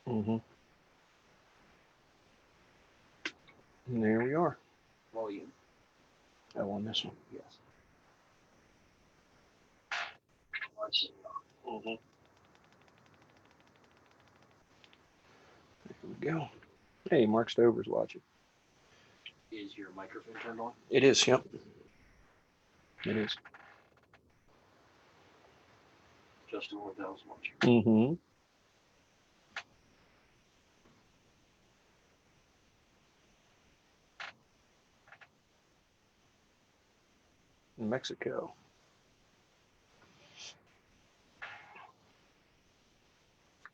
Mm-hmm. And there we are. Volume. Oh, on this one. Yes. Mm-hmm. There we go. Hey, Mark Stover's watching. Is your microphone turned on? It is, yep. It is. Justin Wardell's watching. Mm-hmm. Mexico.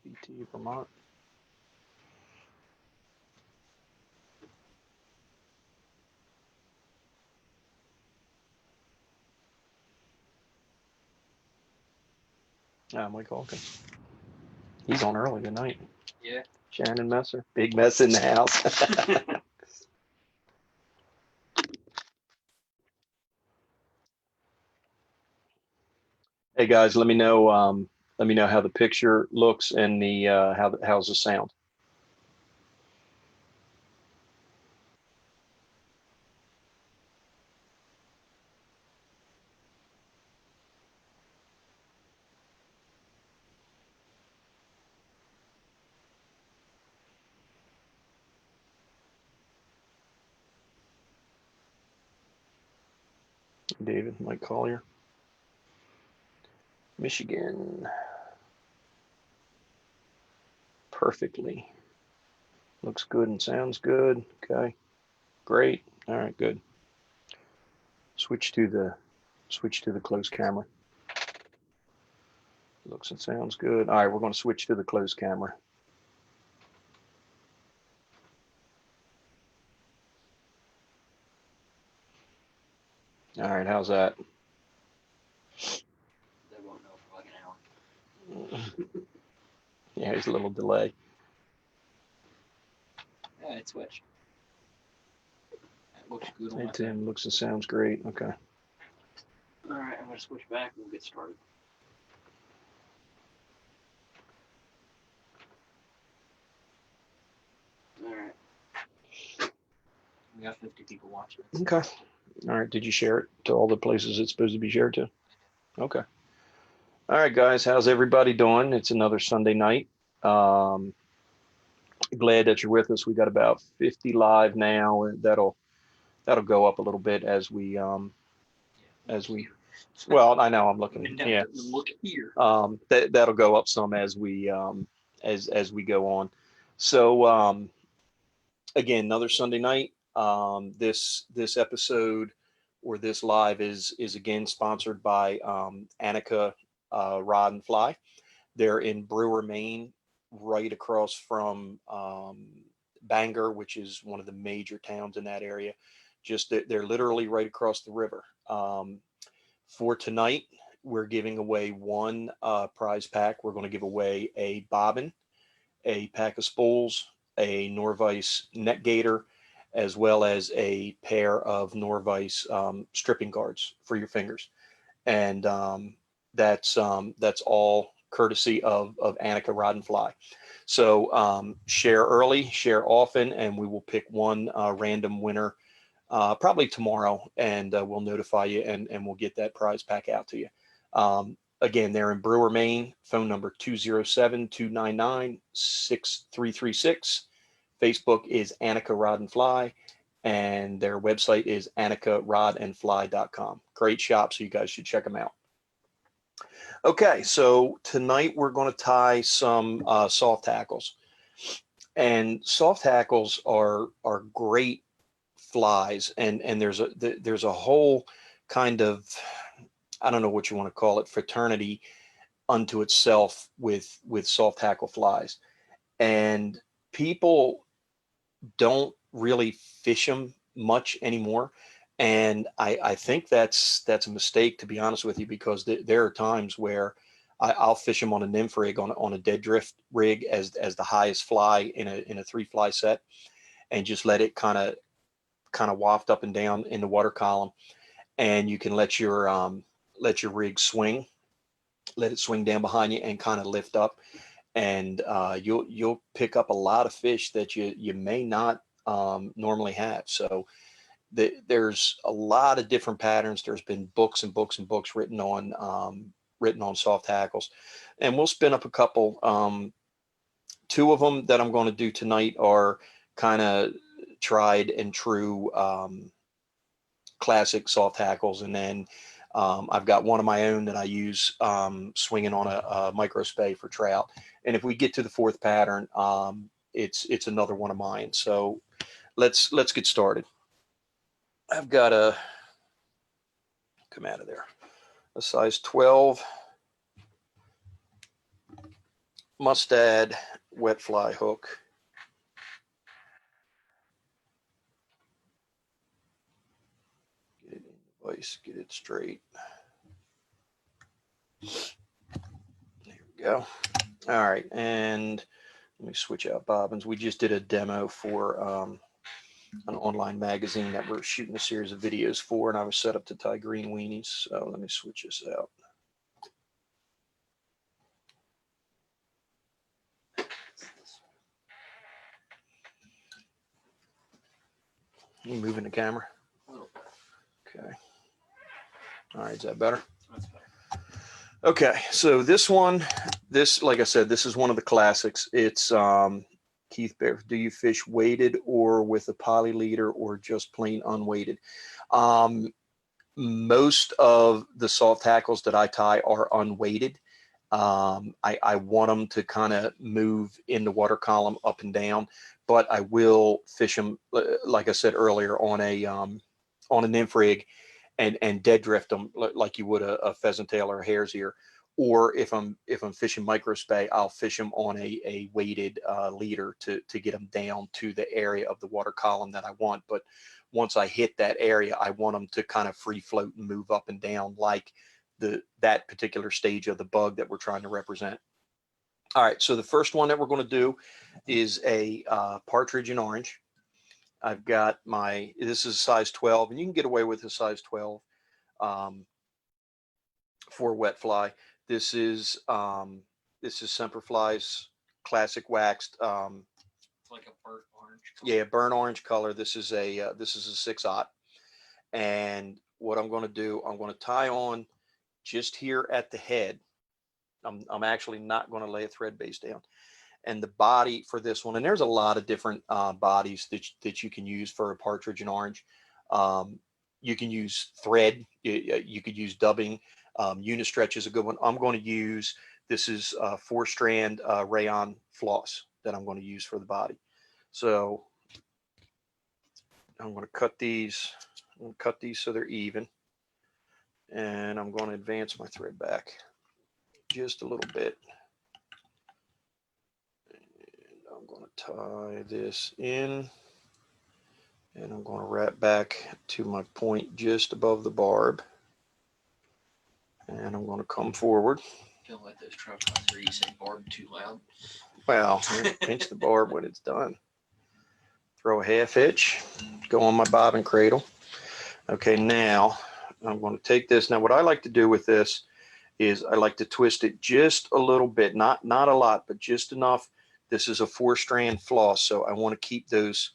BT, Vermont. Mike Hawkins. He's on early tonight. Yeah. Shannon Messer. Big mess in the house. Hey guys, let me know. Let me know how the picture looks and the how's the sound. David, Mike Collier, Michigan. Perfectly. Looks good and sounds good. Okay, great. All right, good. Switch to the closed camera. Looks and sounds good. All right, we're going to switch to the closed camera. All right, how's that? They won't know for like an hour. Yeah, there's a little delay. Yeah, it switched. It looks good on Hey my Tim, looks and sounds great. Okay. All right, I'm going to switch back and we'll get started. All right. We got 50 people watching. Okay. All right. Did you share it to all the places it's supposed to be shared to? Okay. All right, guys. How's everybody doing? It's another Sunday night. Um, Glad that you're with us. We got about 50 live now, and that'll go up a little bit as we. Well, I know I'm looking. Yeah. Look here. That'll go up some as we as we go on. So again, another Sunday night. This episode or this live is again sponsored by Annika Rod and Fly. They're in Brewer, Maine, right across from Bangor, which is one of the major towns in that area. Just they're literally right across the river. For tonight, we're giving away one prize pack. We're going to give away a bobbin, a pack of spools, a Norvise net gator, as well as a pair of Norvise stripping guards for your fingers. And that's all courtesy of Annika Rod and Fly. So share early, share often, and we will pick one random winner probably tomorrow, and we'll notify you and we'll get that prize pack out to you. Again, they're in Brewer, Maine. Phone number 207-299-6336. Facebook is Annika Rod and Fly, and their website is annikarodandfly.com. Great shop, so you guys should check them out. Okay, so tonight we're going to tie some soft tackles, and soft tackles are great flies, and there's a whole kind of, I don't know what you want to call it, fraternity unto itself with soft tackle flies, and people don't really fish them much anymore. And I think that's a mistake, to be honest with you, because there are times where I'll fish them on a nymph rig, on a dead drift rig as the highest fly in a 3 fly set, and just let it kind of waft up and down in the water column, and you can let your rig swing, let it swing down behind you and kind of lift up. and you'll pick up a lot of fish that you may not normally have. So there's a lot of different patterns. There's been books and books and books written on soft hackles, and we'll spin up a couple. Two of them that I'm going to do tonight are kind of tried and true classic soft hackles, and then I've got one of my own that I use swinging on a micro spay for trout. And if we get to the fourth pattern, it's another one of mine. So let's get started. I've got a come out of there a size 12 mustad wet fly hook. Get it in the vise, get it straight. There we go. All right, and let me switch out bobbins. We just did a demo for an online magazine that we're shooting a series of videos for, and I was set up to tie green weenies. So let me switch this out. You moving the camera? Okay. All right, is that better? That's better. Okay, so this one, like I said, this is one of the classics. It's Keith Bear. Do you fish weighted or with a poly leader or just plain unweighted? Most of the soft hackles that I tie are unweighted. I want them to kind of move in the water column up and down, but I will fish them, like I said earlier, on a nymph rig and dead drift them like you would a pheasant tail or a hare's ear. Or if I'm fishing micro spay, I'll fish them on a weighted leader to get them down to the area of the water column that I want. But once I hit that area, I want them to kind of free float and move up and down like that particular stage of the bug that we're trying to represent. All right, so the first one that we're going to do is a partridge in orange. I've got this is a size 12, and you can get away with a size 12 for wet fly. This is Semperfli's classic waxed. It's like a burnt orange color. Yeah, burnt orange color. This is a 6/0, and what I'm going to do, I'm going to tie on just here at the head. I'm actually not going to lay a thread base down. And the body for this one, and there's a lot of different bodies that you can use for a partridge in orange. You can use thread. You could use dubbing. Unistretch is a good one. I'm going to use, this is 4-strand rayon floss that I'm going to use for the body. So I'm going to cut these. I'm going to cut these so they're even. And I'm going to advance my thread back just a little bit. And I'm going to tie this in. And I'm going to wrap back to my point just above the barb. And I'm going to come forward. Don't let those trout lines hear you say barb too loud. Well, pinch the barb when it's done. Throw a half hitch, go on my bobbin cradle. Okay, now I'm going to take this. Now, what I like to do with this is I like to twist it just a little bit, not a lot, but just enough. This is a 4-strand floss, so I want to keep those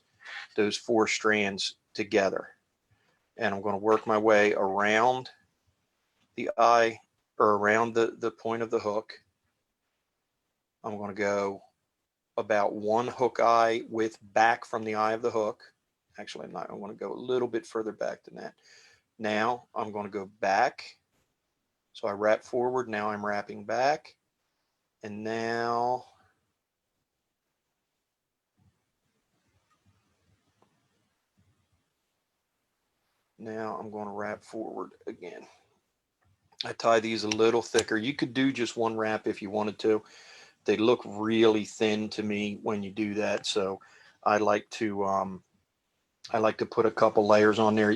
4 strands together. And I'm going to work my way around the eye or around the point of the hook. I'm going to go about 1 hook eye width back from the eye of the hook. Actually, I'm not. I want to go a little bit further back than that. Now I'm going to go back. So I wrap forward. Now I'm wrapping back. And now I'm going to wrap forward again. I tie these a little thicker. You could do just 1 wrap if you wanted to. They look really thin to me when you do that. So I like to put a couple layers on there.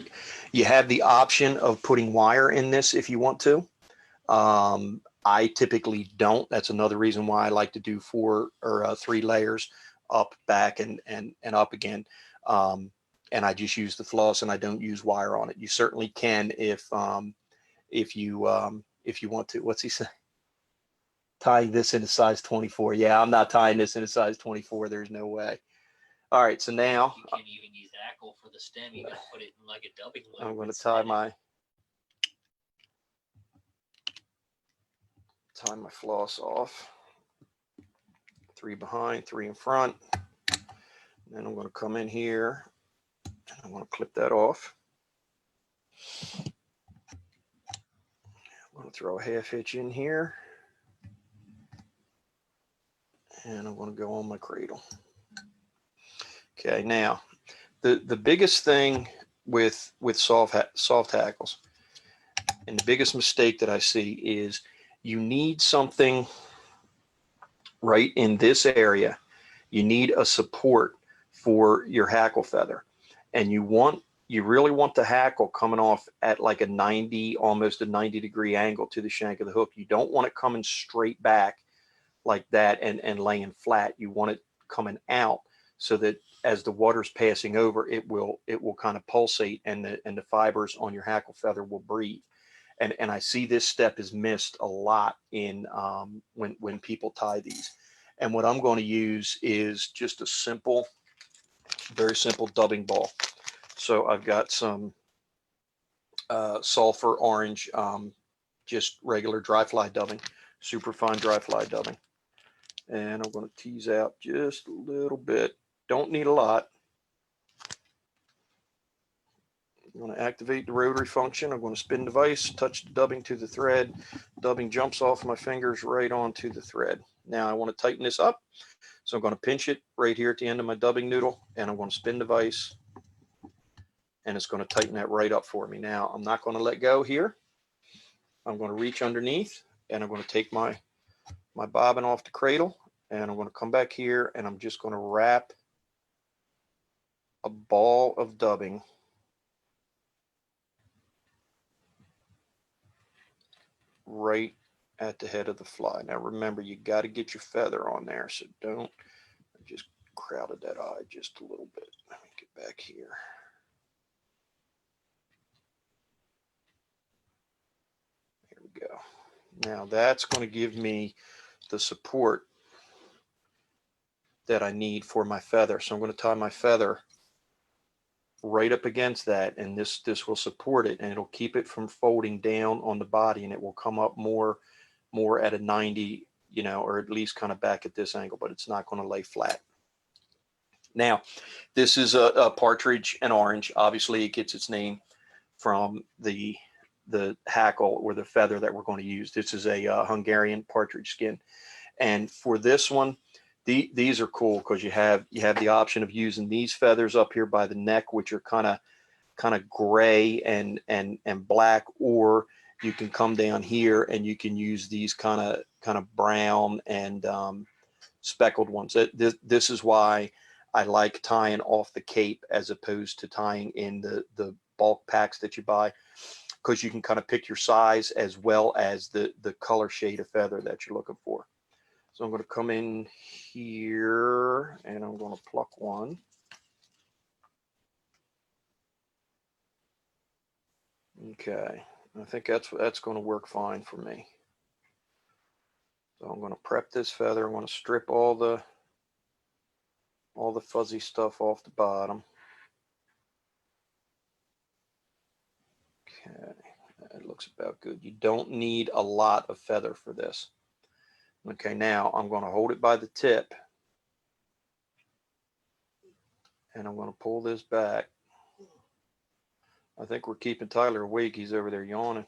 You have the option of putting wire in this if you want to. I typically don't. That's another reason why I like to do 4 or 3 layers, up, back, and up again. And I just use the floss and I don't use wire on it. You certainly can if you want to. What's he say? Tying this in a size 24. Yeah, I'm not tying this in a size 24. There's no way. All right, so now You can't even use Hackle for the stem. You got to put it in like a dubbing loop. I'm going to tie my floss off. 3 behind, 3 in front. And then I'm going to come in here and I'm going to clip that off. I'm going to throw a half hitch in here. And I'm going to go on my cradle. Okay, now the biggest thing with soft hackles, and the biggest mistake that I see is you need something right in this area. You need a support for your hackle feather, and you really want the hackle coming off at like a 90, almost a 90-degree angle to the shank of the hook. You don't want it coming straight back like that and laying flat. You want it coming out so that as the water's passing over, it will kind of pulsate, and the fibers on your hackle feather will breathe. And I see this step is missed a lot in when people tie these. And what I'm going to use is just a simple, very simple dubbing ball. So I've got some sulfur orange, just regular dry fly dubbing, super fine dry fly dubbing. And I'm going to tease out just a little bit. Don't need a lot. I'm going to activate the rotary function. I'm going to spin the vise, touch the dubbing to the thread. Dubbing jumps off my fingers right onto the thread. Now I want to tighten this up. So I'm going to pinch it right here at the end of my dubbing noodle, and I'm going to spin the vise, and it's going to tighten that right up for me. Now I'm not going to let go here. I'm going to reach underneath, and I'm going to take my bobbin off the cradle, and I'm going to come back here, and I'm just going to wrap a ball of dubbing right at the head of the fly. Now remember, you got to get your feather on there, so don't. I just crowded that eye just a little bit. Let me get back here. There we go. Now that's going to give me the support that I need for my feather. So I'm going to tie my feather right up against that, and this will support it, and it'll keep it from folding down on the body, and it will come up more at a 90, or at least kind of back at this angle, but it's not going to lay flat. Now, this is a partridge and orange. Obviously, it gets its name from the hackle or the feather that we're going to use. This is a Hungarian partridge skin, and for this one, these are cool because you have the option of using these feathers up here by the neck, which are kind of gray and black, or you can come down here and you can use these kind of brown and speckled ones. This is why I like tying off the cape as opposed to tying in the bulk packs that you buy, because you can kind of pick your size as well as the color shade of feather that you're looking for. So I'm going to come in here and I'm going to pluck one. Okay, I think that's going to work fine for me. So I'm going to prep this feather. I'm going to strip all the fuzzy stuff off the bottom. Okay, that looks about good. You don't need a lot of feather for this. Okay, now I'm going to hold it by the tip, and I'm going to pull this back. I think we're keeping Tyler awake. He's over there yawning.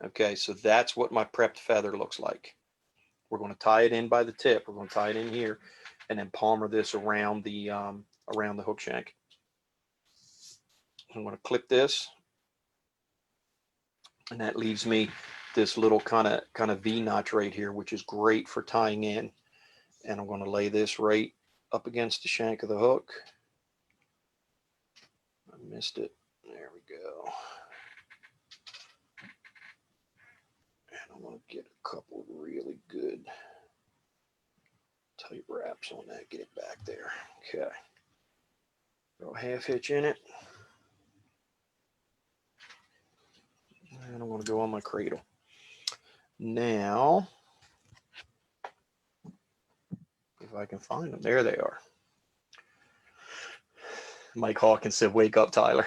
Okay, so that's what my prepped feather looks like. We're going to tie it in by the tip. We're going to tie it in here, and then palmer this around the hook shank. I'm going to clip this, and that leaves me this little kind of V notch right here, which is great for tying in. And I'm going to lay this right up against the shank of the hook. I missed it. There we go. And I'm going to get a couple of really good tight wraps on that. Get it back there. Okay. Throw a half hitch in it. And I'm going to go on my cradle. Now, if I can find them, there they are. Mike Hawkins said, "Wake up, Tyler."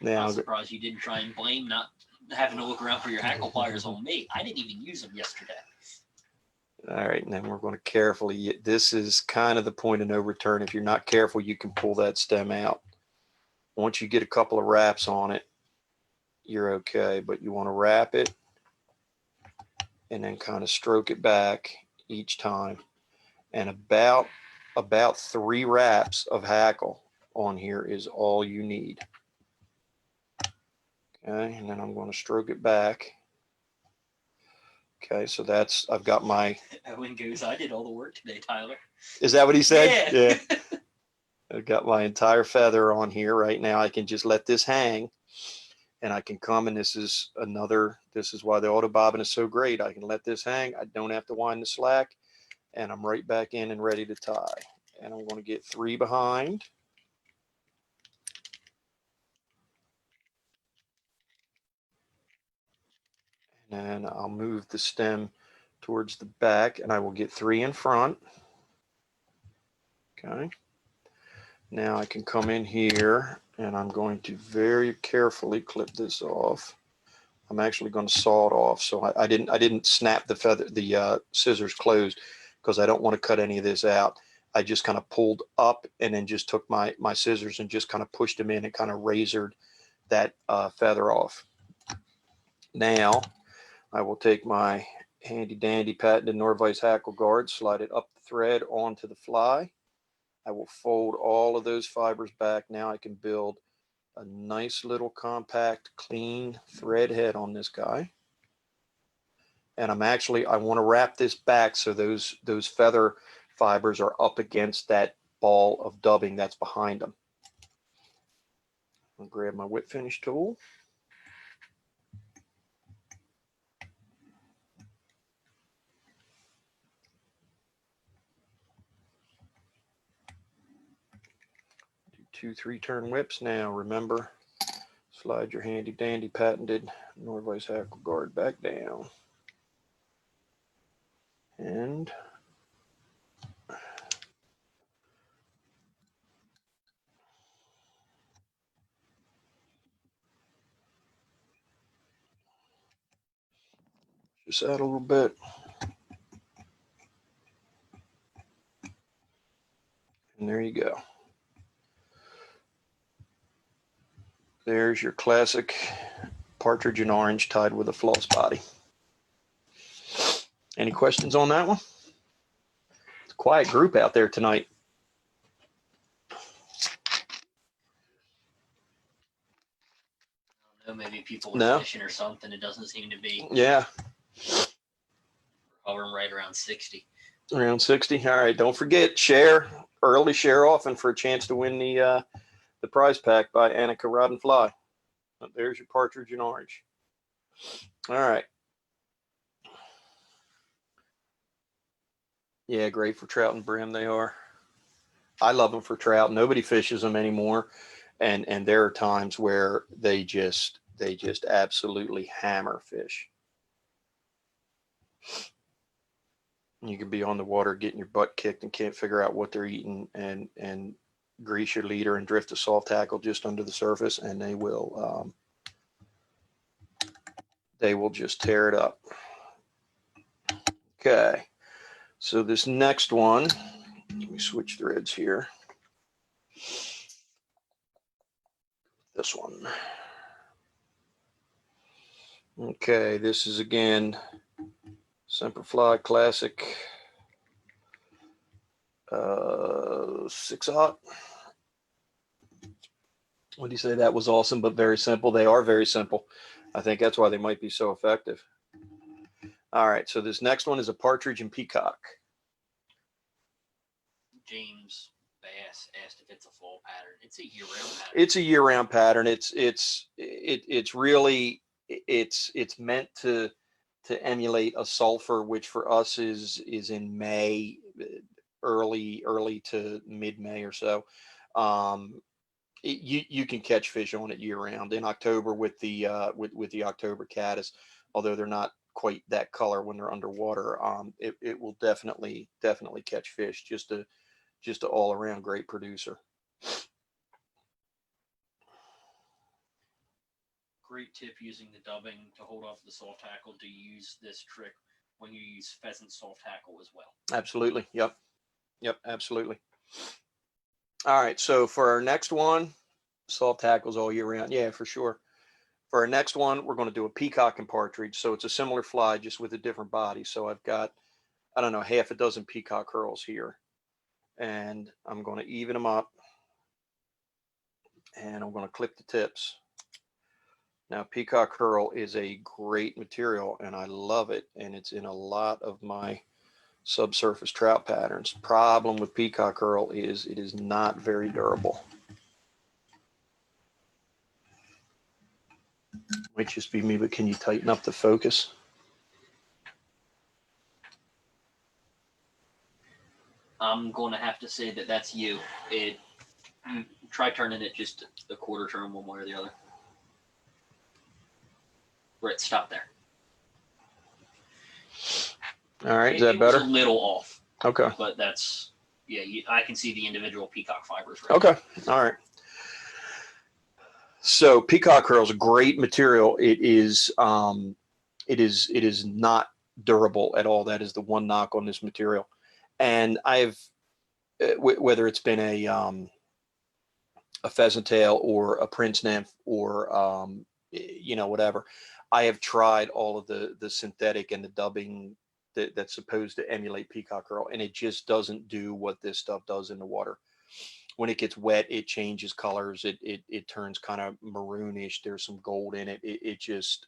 Now, I'm surprised you didn't try and blame not having to look around for your hackle pliers on me. I didn't even use them yesterday. all right, and then we're going to carefully, this is kind of the point of no return. If you're not careful, you can pull that stem out. Once you get a couple of wraps on it, you're okay, but you want to wrap it and then kind of stroke it back each time. And about 3 wraps of hackle on here is all you need. Okay, and then I'm going to stroke it back. Okay, so that's, I've got my... Owen goes, I did all the work today, Tyler. Is that what he said? Yeah. I've got my entire feather on here right now. I can just let this hang and I can come, and this is why the auto bobbin is so great. I can let this hang. I don't have to wind the slack, and I'm right back in and ready to tie. And I'm going to get 3 behind. And then I'll move the stem towards the back, and I will get 3 in front. Okay. Now I can come in here, and I'm going to very carefully clip this off. I'm actually going to saw it off, so I didn't snap the scissors closed because I don't want to cut any of this out. I just kind of pulled up and then just took my scissors and just kind of pushed them in and kind of razored that feather off. Now I will take my handy dandy patented Norvise hackle guard, slide it up the thread onto the fly. I will fold all of those fibers back. Now I can build a nice little compact, clean thread head on this guy. And I want to wrap this back so those feather fibers are up against that ball of dubbing that's behind them. I'll grab my whip finish tool. Do 2 3-turn whips. Now remember, slide your handy dandy patented Norvise hackle guard back down. And just add a little bit. And there you go. There's your classic partridge in orange tied with a floss body. Any questions on that one? It's a quiet group out there tonight. I don't know, maybe people are fishing or something. It doesn't seem to be. Yeah. Hovering right around 60. Around 60. All right. Don't forget, early, share often for a chance to win the prize pack by Annika Rod and Fly. There's your partridge in orange. All right. Yeah, great for trout and brim. They are. I love them for trout. Nobody fishes them anymore, and there are times where they just absolutely hammer fish. You can be on the water getting your butt kicked and can't figure out what they're eating, and grease your leader and drift a soft tackle just under the surface, and they will just tear it up. Okay, so this next one, let me switch threads here. This one. Okay, this is again Semperfly Classic 6/0. What do you say? That was awesome, but very simple. They are very simple. I think that's why they might be so effective. All right, so this next one is a partridge and peacock. James Bass asked if it's a fall pattern. It's a year-round pattern. It's a year-round pattern. It's really meant to emulate a sulfur, which for us is in May, early to mid-May or so. You can catch fish on it year-round. In October with the October caddis, although they're not quite that color when they're underwater. It will definitely catch fish. Just a all around great producer. Great tip using the dubbing to hold off the soft hackle. Do you use this trick when you use pheasant soft hackle as well? Absolutely. Yep. Absolutely. All right. So for our next one, soft hackles all year round. Yeah, for sure. For our next one, we're going to do a peacock and partridge. So it's a similar fly, just with a different body. So I've got, I don't know, half a dozen peacock curls here, and I'm going to even them up, and I'm going to clip the tips. Now, peacock curl is a great material, and I love it, and it's in a lot of my subsurface trout patterns. Problem with peacock curl is it is not very durable. Might just be me, but can you tighten up the focus? I'm going to have to say that that's you. You try turning it just a quarter turn one way or the other. Right, stop there. All right, is that better? It was a little off. Okay. But that's, yeah, I can see the individual peacock fibers. Right. Okay, all right. So peacock curl is a great material. It is not durable at all. That is the one knock on this material. And I've whether it's been a pheasant tail or a prince nymph or whatever, I have tried all of the synthetic and the dubbing that's supposed to emulate peacock curl, and it just doesn't do what this stuff does in the water. When it gets wet, it changes colors. It turns kind of maroonish. There's some gold in it. It just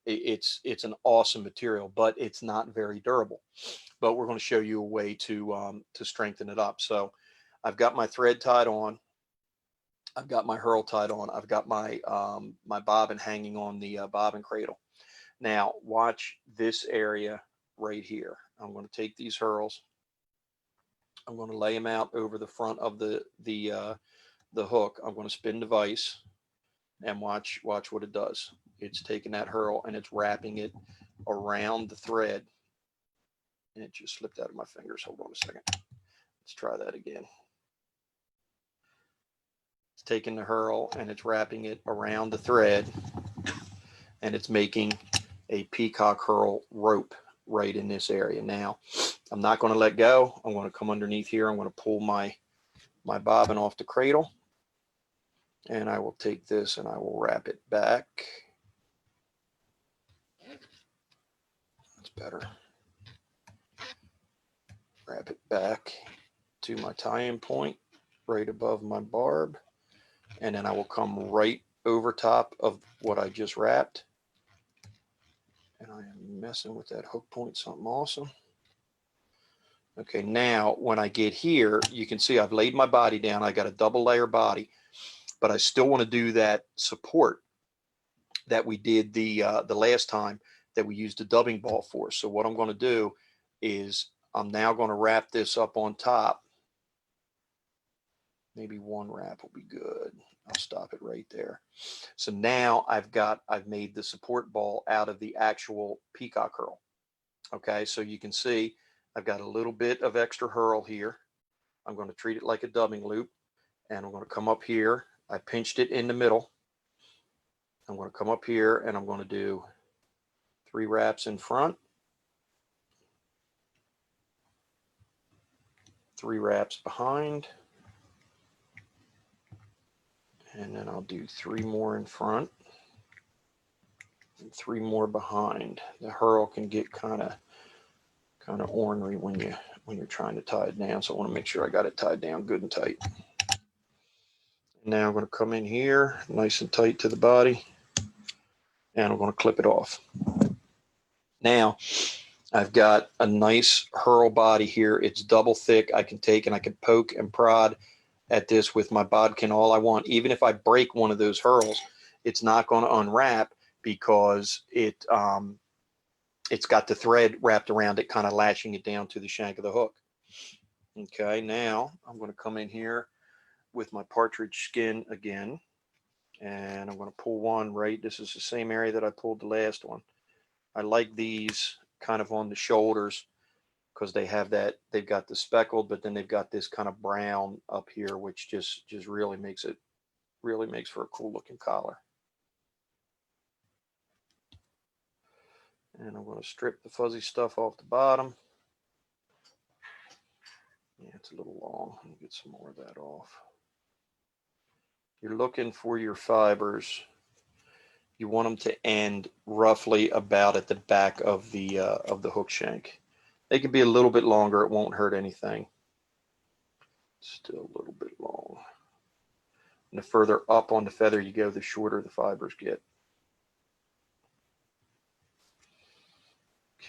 it's an awesome material, but it's not very durable. But we're going to show you a way to strengthen it up. So I've got my thread tied on. I've got my hurl tied on. I've got my my bobbin hanging on the bobbin cradle. Now watch this area right here. I'm going to take these hurls. I'm going to lay them out over the front of the hook. I'm going to spin the vise and watch what it does. It's taking that hurl and it's wrapping it around the thread. And it just slipped out of my fingers. Hold on a second. Let's try that again. It's taking the hurl and it's wrapping it around the thread, and it's making a peacock hurl rope right in this area. Now, I'm not going to let go. I'm going to come underneath here. I'm going to pull my bobbin off the cradle, and I will take this and I will wrap it back. That's better. Wrap it back to my tie-in point right above my barb, and then I will come right over top of what I just wrapped. And I am messing with that hook point, something awesome. Okay, now when I get here, you can see I've laid my body down. I got a double layer body, but I still want to do that support that we did the last time that we used the dubbing ball for. So what I'm going to do is I'm now going to wrap this up on top. Maybe one wrap will be good. I'll stop it right there. So now I've made the support ball out of the actual peacock hurl. Okay, so you can see I've got a little bit of extra hurl here. I'm going to treat it like a dubbing loop, and I'm going to come up here. I pinched it in the middle. I'm going to come up here and I'm going to do 3 wraps in front, 3 wraps behind, and then I'll do 3 more in front and 3 more behind. The hurl can get kind of ornery when you're trying to tie it down, so I want to make sure I got it tied down good and tight. Now I'm going to come in here nice and tight to the body, and I'm going to clip it off. Now I've got a nice hurl body here. It's double thick. I can take and I can poke and prod at this with my bodkin all I want. Even if I break one of those hurls, it's not going to unwrap because it's got the thread wrapped around it, kind of lashing it down to the shank of the hook. Okay, now I'm going to come in here with my partridge skin again, And I'm going to pull one right. This is the same area that I pulled the last one. I like these kind of on the shoulders because they have that, they've got the speckled, but then they've got this kind of brown up here, which just really makes it, really makes for a cool looking collar. And I'm going to strip the fuzzy stuff off the bottom. Yeah, it's a little long. Let me get some more of that off. You're looking for your fibers. You want them to end roughly about at the back of the hook shank. They can be a little bit longer. It won't hurt anything. Still a little bit long. And the further up on the feather you go, the shorter the fibers get.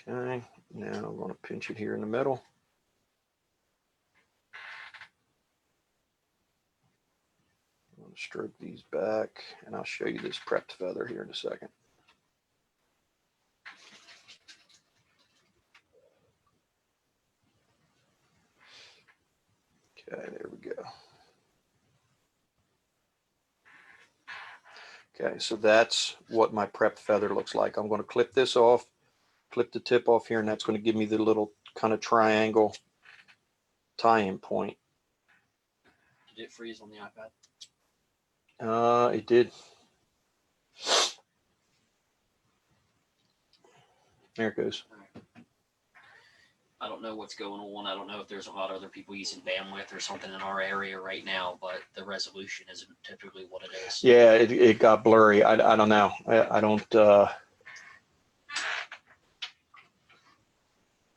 Okay, now I'm going to pinch it here in the middle. I'm going to stroke these back, and I'll show you this prepped feather here in a second. Okay, there we go. Okay, so that's what my prepped feather looks like. I'm going to clip this off, clip the tip off here, and that's going to give me the little kind of triangle tie-in point. Did it freeze on the iPad? It did. There it goes. I don't know what's going on. I don't know if there's a lot of other people using bandwidth or something in our area right now, but the resolution isn't typically what it is. Yeah, it got blurry. I don't know. I don't.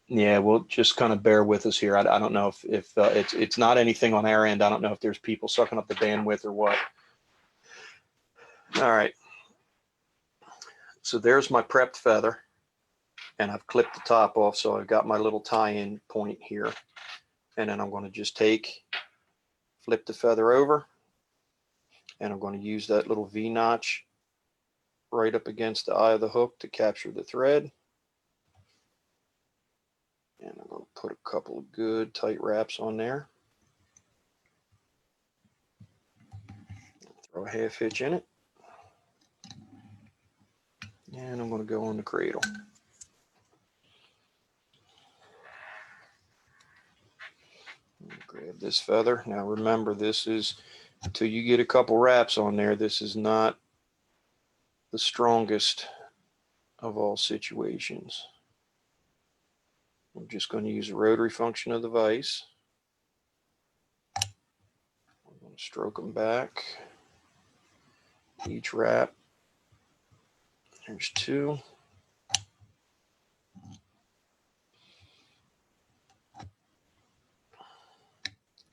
Yeah, we'll just kind of bear with us here. I don't know if it's not anything on our end. I don't know if there's people sucking up the bandwidth or what. All right. So there's my prepped feather, and I've clipped the top off, so I've got my little tie-in point here. And then I'm going to just flip the feather over, and I'm going to use that little V-notch right up against the eye of the hook to capture the thread. And I'm going to put a couple of good tight wraps on there. Throw a half hitch in it. And I'm going to go on the cradle. Grab this feather. Now remember, this is, until you get a couple wraps on there, this is not the strongest of all situations. I'm just going to use the rotary function of the vise. I'm going to stroke them back. Each wrap. There's two.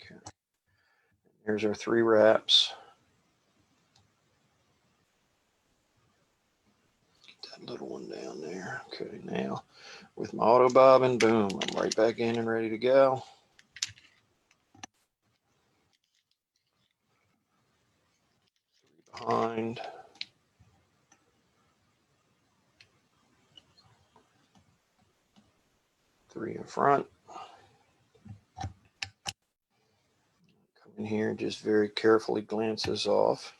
Okay. Here's our three wraps. Get that little one down there. Okay, now with my auto bobbin, boom, I'm right back in and ready to go. Three behind. Three in front. Come in here and just very carefully glance this off.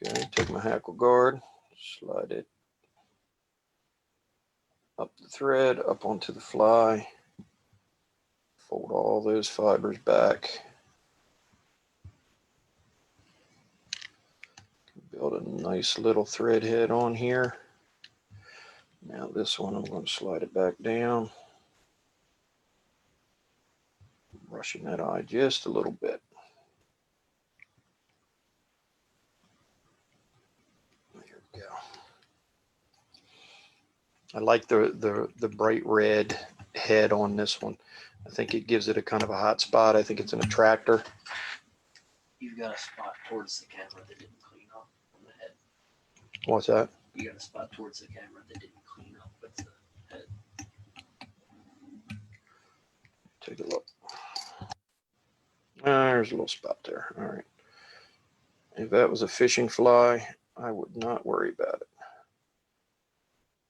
Okay, take my hackle guard, slide it up the thread, up onto the fly, fold all those fibers back. Build a nice little thread head on here. Now this one, I'm going to slide it back down, brushing that eye just a little bit. There we go. I like the bright red head on this one. I think it gives it a kind of a hot spot. I think it's an attractor. You've got a spot towards the camera that didn't clean up on the head. What's that? You got a spot towards the camera that didn't clean up with the head. Take a look. There's a little spot there. All right. If that was a fishing fly, I would not worry about it.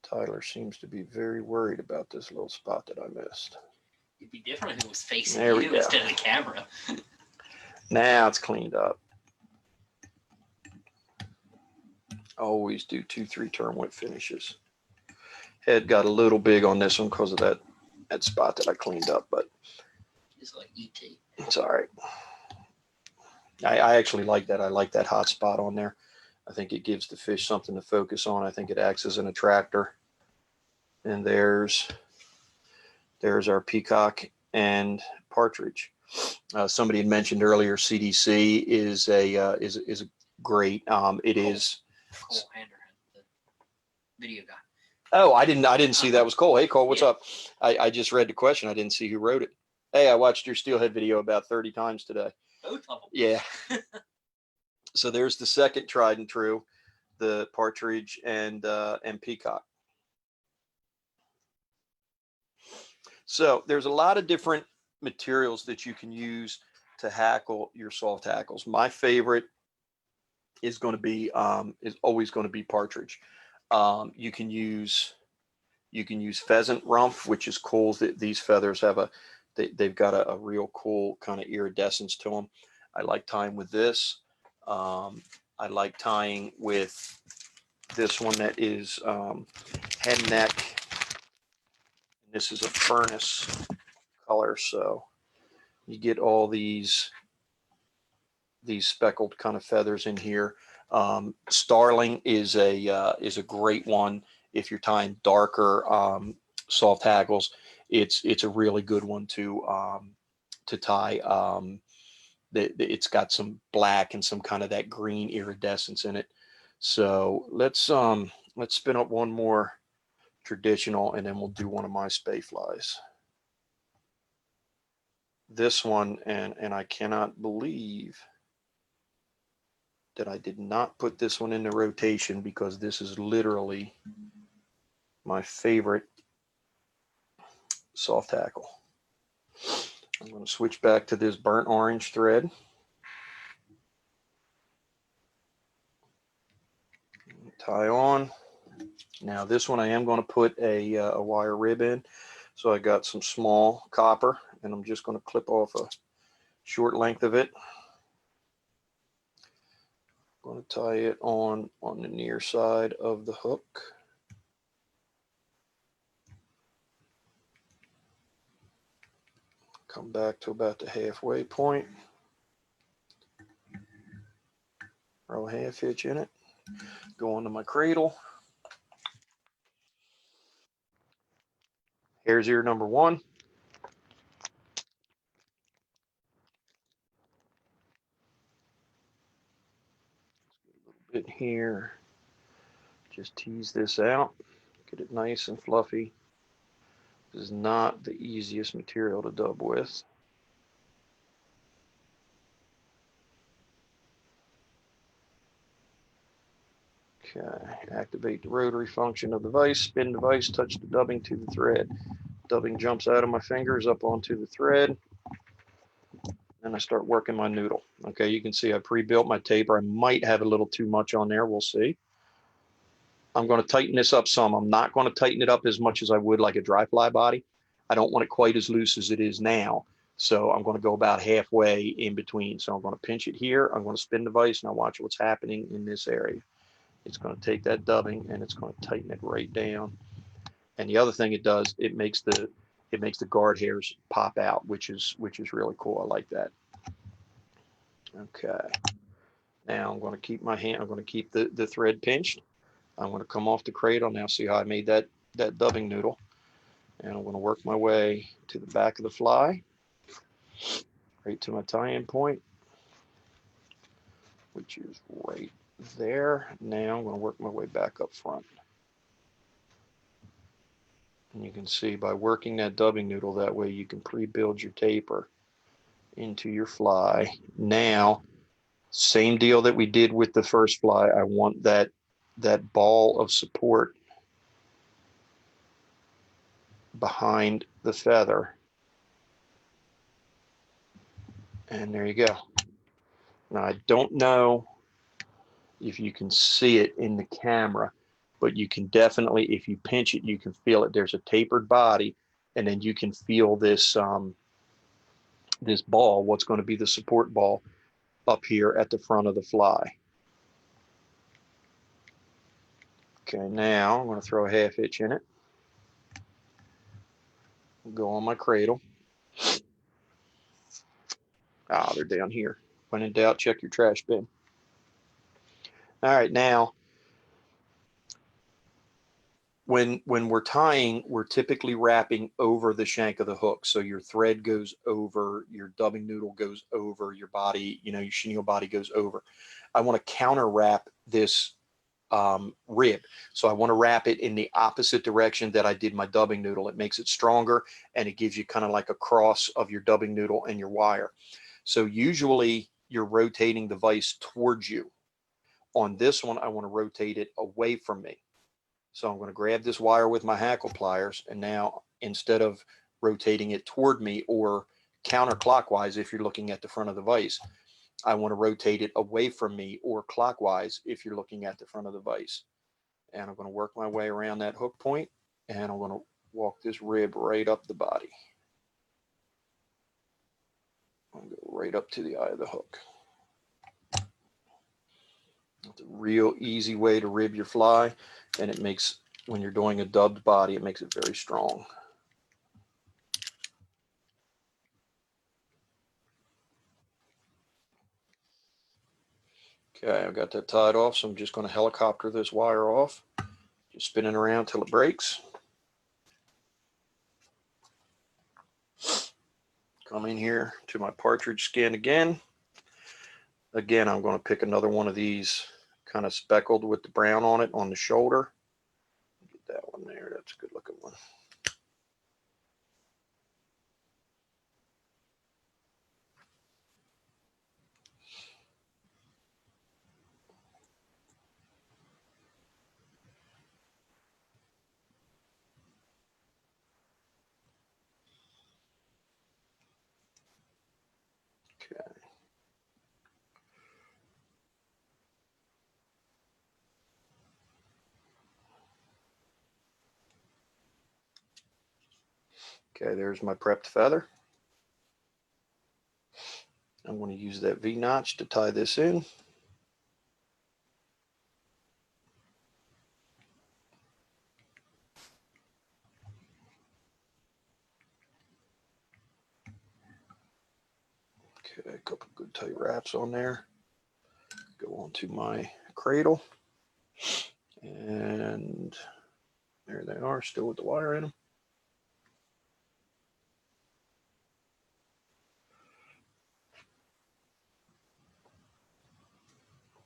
Tyler seems to be very worried about this little spot that I missed. It'd be different if it was facing There we you go. instead of the camera. Now it's cleaned up. Always do 2-3 turn whip finishes. Head got a little big on this one because of that spot that I cleaned up, but It's like ET. it's all right. I actually like that. I like that hot spot on there. I think it gives the fish something to focus on. I think it acts as an attractor. And there's our peacock and partridge. Somebody had mentioned earlier CDC is a great. It is. Cole Anderson, the video guy. Oh, I didn't see that was Cole. Hey Cole, what's up? I just read the question. I didn't see who wrote it. Hey, I watched your steelhead video about 30 times today. Both of them. Yeah. So there's the second tried and true, the partridge and peacock. So there's a lot of different materials that you can use to hackle your soft hackles. My favorite is going to be is always going to be partridge. You can use pheasant rump, which is cool. These feathers have they've got a real cool kind of iridescence to them. I like tying with this. I like tying with this one that is head neck. This is a furnace color, so you get all these speckled kind of feathers in here. Starling is a great one if you're tying darker soft hackles. It's a really good one to tie. It's got some black and some kind of that green iridescence in it. So let's spin up one more traditional, and then we'll do one of my spay flies. This one, and I cannot believe that I did not put this one in the rotation, because this is literally my favorite soft hackle. I'm going to switch back to this burnt orange thread. Tie on. Now this one I am going to put a wire rib in. So I got some small copper, and I'm just going to clip off a short length of it. I'm going to tie it on the near side of the hook. Come back to about the halfway point. Throw a half hitch in it. Go onto my cradle. Hare's ear number one. A little bit here. Just tease this out. Get it nice and fluffy. This is not the easiest material to dub with. Okay, activate the rotary function of the vise, spin the vise, touch the dubbing to the thread. Dubbing jumps out of my fingers up onto the thread, and I start working my noodle. Okay, you can see I pre-built my taper. I might have a little too much on there, we'll see. I'm going to tighten this up some. I'm not going to tighten it up as much as I would like a dry fly body. I don't want it quite as loose as it is now. So I'm going to go about halfway in between. So I'm going to pinch it here. I'm going to spin the vise. Now watch what's happening in this area. It's going to take that dubbing and it's going to tighten it right down. And the other thing it does, it makes the guard hairs pop out, which is really cool. I like that. Okay. Now I'm going to keep I'm going to keep the thread pinched. I'm going to come off the cradle. Now see how I made that dubbing noodle. And I'm going to work my way to the back of the fly, right to my tie-in point, which is right there. Now I'm going to work my way back up front. And you can see by working that dubbing noodle that way, you can pre-build your taper into your fly. Now, same deal that we did with the first fly. I want that ball of support behind the feather. And there you go. Now, I don't know if you can see it in the camera, but you can definitely, if you pinch it, you can feel it. There's a tapered body, and then you can feel this this ball, what's going to be the support ball, up here at the front of the fly. Okay, now I'm going to throw a half hitch in it. Go on my cradle. Ah, they're down here. When in doubt, check your trash bin. All right, now when we're tying, we're typically wrapping over the shank of the hook. So your thread goes over, your dubbing noodle goes over, your body, you know, your chenille body goes over. I want to counter wrap this rib. So I want to wrap it in the opposite direction that I did my dubbing noodle. It makes it stronger and it gives you kind of like a cross of your dubbing noodle and your wire. So usually you're rotating the vise towards you. On this one, I want to rotate it away from me. So I'm going to grab this wire with my hackle pliers, and now instead of rotating it toward me or counterclockwise if you're looking at the front of the vise, I want to rotate it away from me or clockwise if you're looking at the front of the vise. And I'm going to work my way around that hook point, and I'm going to walk this rib right up the body. I'll go right up to the eye of the hook. It's a real easy way to rib your fly, and it makes, when you're doing a dubbed body, it makes it very strong. Okay, I've got that tied off, so I'm just going to helicopter this wire off, just spinning around till it breaks. Come in here to my partridge skin again. Again, I'm going to pick another one of these kind of speckled with the brown on it on the shoulder. Get that one there. That's a good looking one. Okay. Okay, there's my prepped feather. I'm going to use that V-notch to tie this in. Okay, a couple good tight wraps on there. Go onto my cradle. And there they are, still with the wire in them.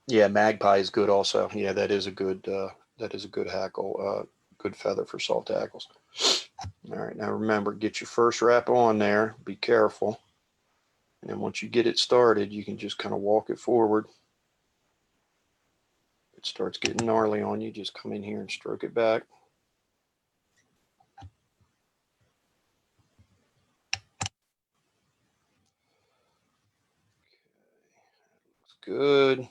Yeah, magpie is good also. Yeah, that is a good hackle, good feather for salt hackles. All right, now remember, get your first wrap on there. Be careful. And then once you get it started, you can just kind of walk it forward. If it starts getting gnarly on you, just come in here and stroke it back. Looks good.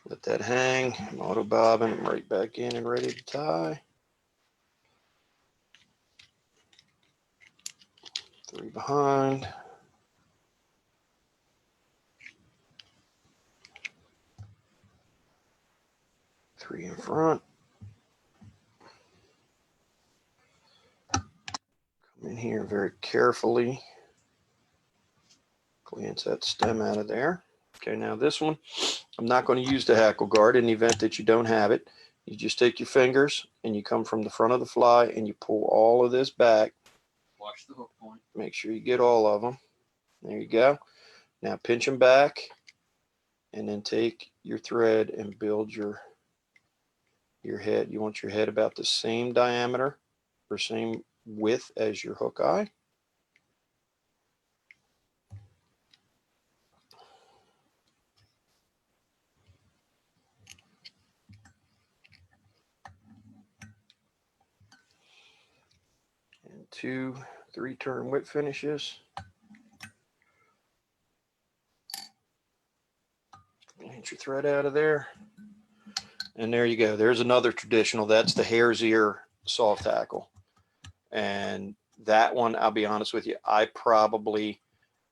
Let that hang. I'm auto bobbing. I'm right back in and ready to tie. 3 behind. 3 in front. Come in here very carefully. Glance that stem out of there. Okay, now this one, I'm not going to use the hackle guard in the event that you don't have it. You just take your fingers and you come from the front of the fly and you pull all of this back. Watch the hook point. Make sure you get all of them. There you go. Now pinch them back and then take your thread and build your head. You want your head about the same diameter or same width as your hook eye. And 2 3-turn whip finishes. Get your thread out of there. And there you go. There's another traditional. That's the hare's ear soft hackle. And that one, I'll be honest with you, I probably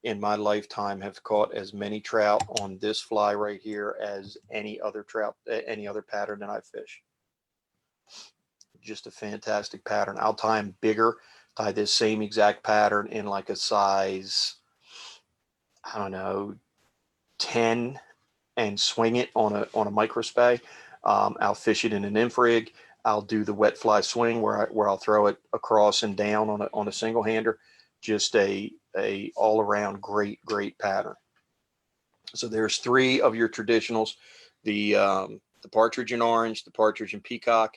in my lifetime have caught as many trout on this fly right here as any other trout, any other pattern that I fish. Just a fantastic pattern. I'll tie them bigger, tie this same exact pattern in like a size, I don't know, 10, and swing it on a microspay. I'll fish it in an nymph rig. I'll do the wet fly swing where I'll throw it across and down on a single hander. Just a all around great pattern. So there's three of your traditionals: the partridge and orange, the partridge and peacock,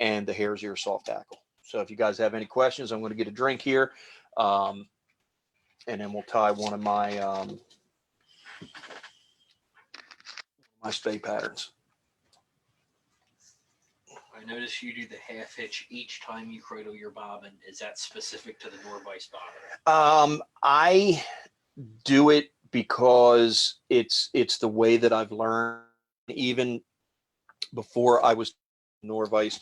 and the hare's ear soft hackle. So if you guys have any questions, I'm going to get a drink here, and then we'll tie one of my spay patterns. I notice you do the half hitch each time you cradle your bobbin. Is that specific to the Norvise bobbin? I do it because it's the way that I've learned. Even before I was Norvise,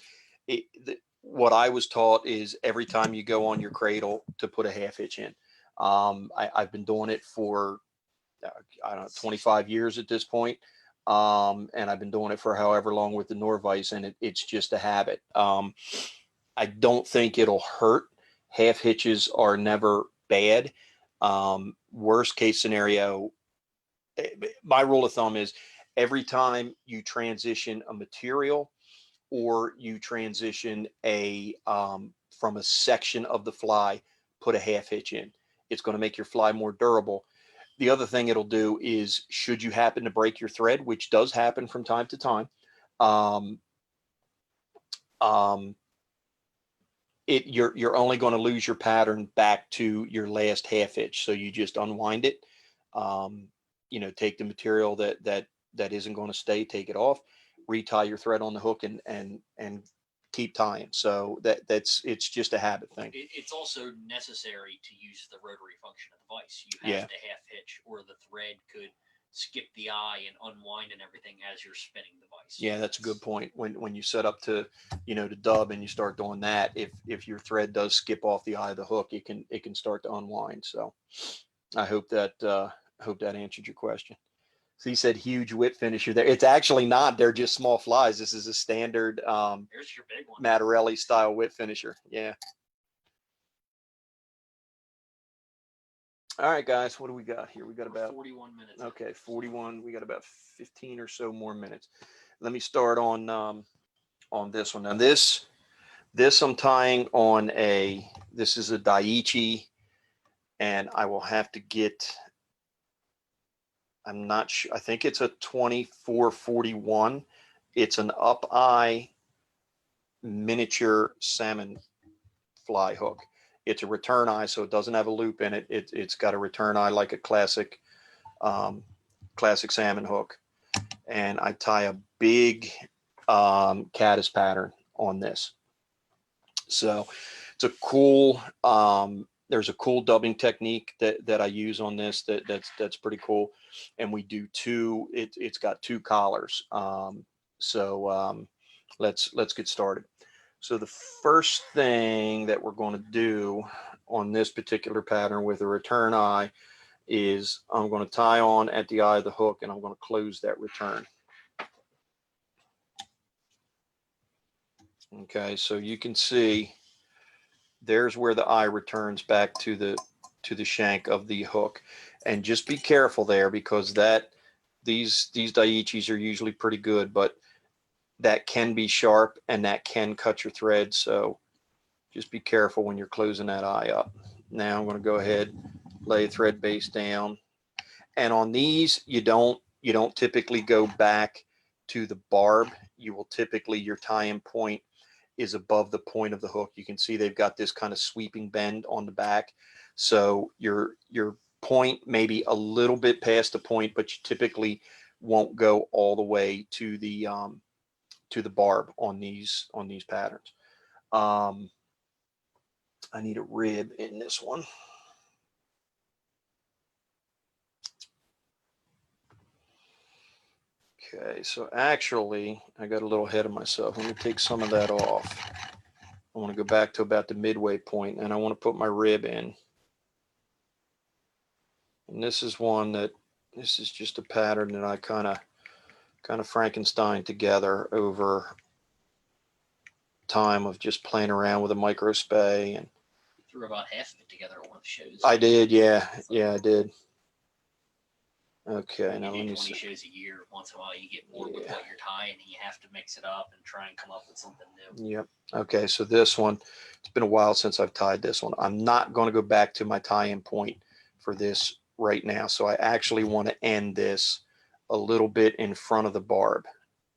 what I was taught is every time you go on your cradle to put a half hitch in. I've been doing it for I don't know 25 years at this point. And I've been doing it for however long with the Norvise, and it's just a habit. I don't think it'll hurt. Half hitches are never bad. Worst case scenario, my rule of thumb is every time you transition a material or you transition from a section of the fly, put a half hitch in. It's going to make your fly more durable. The other thing it'll do is, should you happen to break your thread, which does happen from time to time, you're only going to lose your pattern back to your last half hitch. So you just unwind it. Take the material that isn't going to stay, take it off, retie your thread on the hook, and keep tying. So it's just a habit thing. It's also necessary to use the rotary function of the vise. You have to half hitch, or the thread could skip the eye and unwind and everything as you're spinning the vise. Yeah, that's a good point. When you set up to dub and you start doing that, if your thread does skip off the eye of the hook, it can start to unwind. So I hope that answered your question. So he said huge whip finisher there. It's actually not. They're just small flies. This is a standard Here's your big one. Mattarelli style whip finisher. Yeah. All right, guys, what do we got here? We got about 41 minutes. Okay, 41. We got about 15 or so more minutes. Let me start on this one. Now this I'm tying on this is a Daiichi, and I will have to get, I'm not sure, I think it's a 2441. It's an up eye miniature salmon fly hook. It's a return eye, so it doesn't have a loop in it. It's got a return eye like a classic salmon hook. And I tie a big caddis pattern on this. So it's a cool, there's a cool dubbing technique that I use on this that's pretty cool. And we do it's got two collars. Let's get started. So the first thing that we're going to do on this particular pattern with a return eye is I'm going to tie on at the eye of the hook, and I'm going to close that return. Okay, so you can see there's where the eye returns back to the shank of the hook. And just be careful there, because these Daiichis are usually pretty good, but that can be sharp and that can cut your thread. So just be careful when you're closing that eye up. Now I'm going to go ahead, lay thread base down. And on these, you don't typically go back to the barb. You will typically, your tie-in point is above the point of the hook. You can see they've got this kind of sweeping bend on the back. So your point may be a little bit past the point, but you typically won't go all the way to the barb on these patterns. I need a rib in this one. Okay, so actually, I got a little ahead of myself. Let me take some of that off. I want to go back to about the midway point, and I want to put my rib in. And this is just a pattern that I kind of Frankenstein together over time of just playing around with a micro spay, and You threw about half of it together at one of the shows. I did, yeah, I did. Okay, When now you let do me 20 see. shows a year, once in a while you get bored with what you're tying, and you have to mix it up and try and come up with something new. Yep. Okay, so this one, it's been a while since I've tied this one. I'm not going to go back to my tie-in point for this right now. So I actually want to end this a little bit in front of the barb,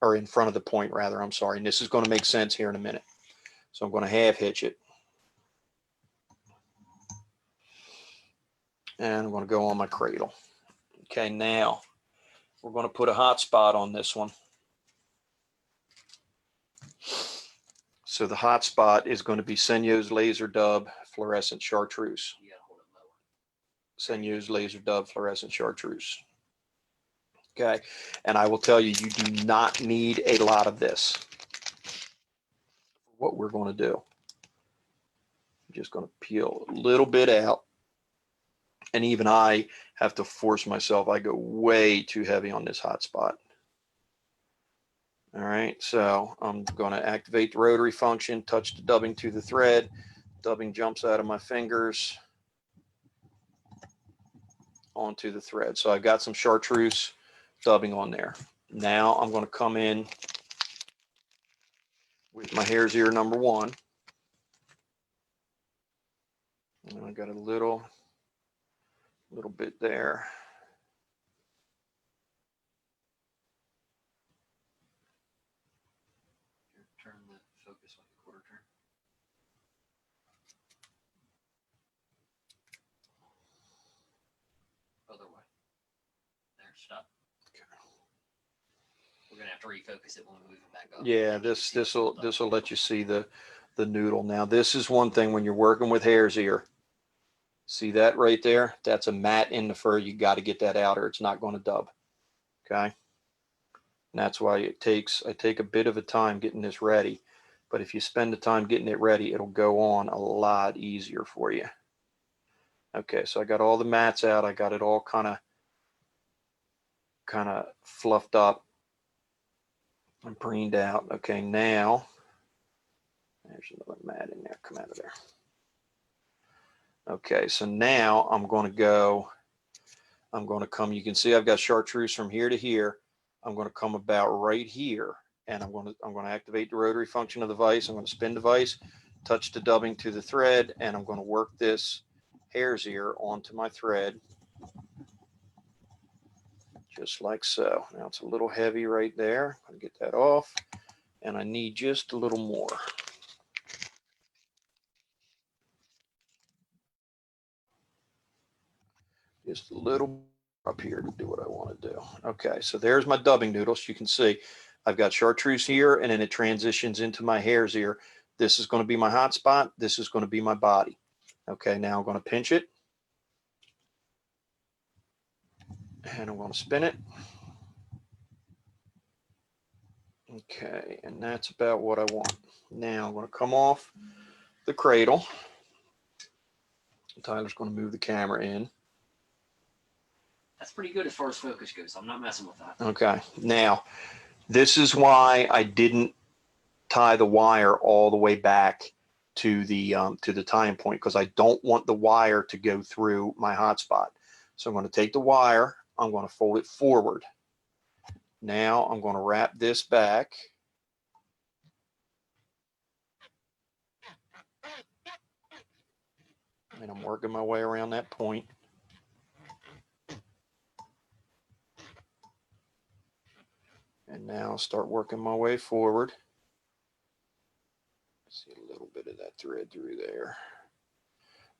or in front of the point rather, I'm sorry. And this is going to make sense here in a minute. So I'm going to half hitch it. And I'm going to go on my cradle. Okay, now we're going to put a hot spot on this one. So the hot spot is going to be Senyo's Laser Dub Fluorescent Chartreuse. You gotta hold it lower. Senyo's Laser Dub Fluorescent Chartreuse. Okay, and I will tell you, you do not need a lot of this. What we're going to do, I'm just going to peel a little bit out. And even I have to force myself. I go way too heavy on this hot spot. All right, so I'm going to activate the rotary function, touch the dubbing to the thread. Dubbing jumps out of my fingers onto the thread. So I've got some chartreuse dubbing on there. Now I'm going to come in with my hare's ear number 1. And I got a little bit there. Turn the focus like a quarter turn. Other way. There, stop. Okay. We're gonna have to refocus it when we move it back up. Yeah, this will let you see the noodle. Now this is one thing when you're working with hare's ear. See that right there? That's a mat in the fur. You got to get that out or it's not going to dub. Okay. And that's why I take a bit of a time getting this ready. But if you spend the time getting it ready, it'll go on a lot easier for you. Okay, so I got all the mats out. I got it all kind of fluffed up and preened out. Okay, now there's another mat in there. Come out of there. Okay, so now I'm going to come, you can see I've got chartreuse from here to here. I'm going to come about right here, and I'm going to activate the rotary function of the vise. I'm going to spin the vise, touch the dubbing to the thread, and I'm going to work this hare's ear onto my thread, just like so. Now it's a little heavy right there. I'm going to get that off, and I need just a little more. Just a little up here to do what I want to do. Okay, so there's my dubbing noodles. You can see I've got chartreuse here, and then it transitions into my hare's ear. This is going to be my hot spot. This is going to be my body. Okay, now I'm going to pinch it, and I'm going to spin it. Okay, and that's about what I want. Now I'm going to come off the cradle. Tyler's going to move the camera in. That's pretty good as far as focus goes. I'm not messing with that. Okay, now this is why I didn't tie the wire all the way back to the tying point, because I don't want the wire to go through my hotspot. So I'm going to take the wire, I'm going to fold it forward. Now I'm going to wrap this back. And I'm working my way around that point. And now I'll start working my way forward. See a little bit of that thread through there.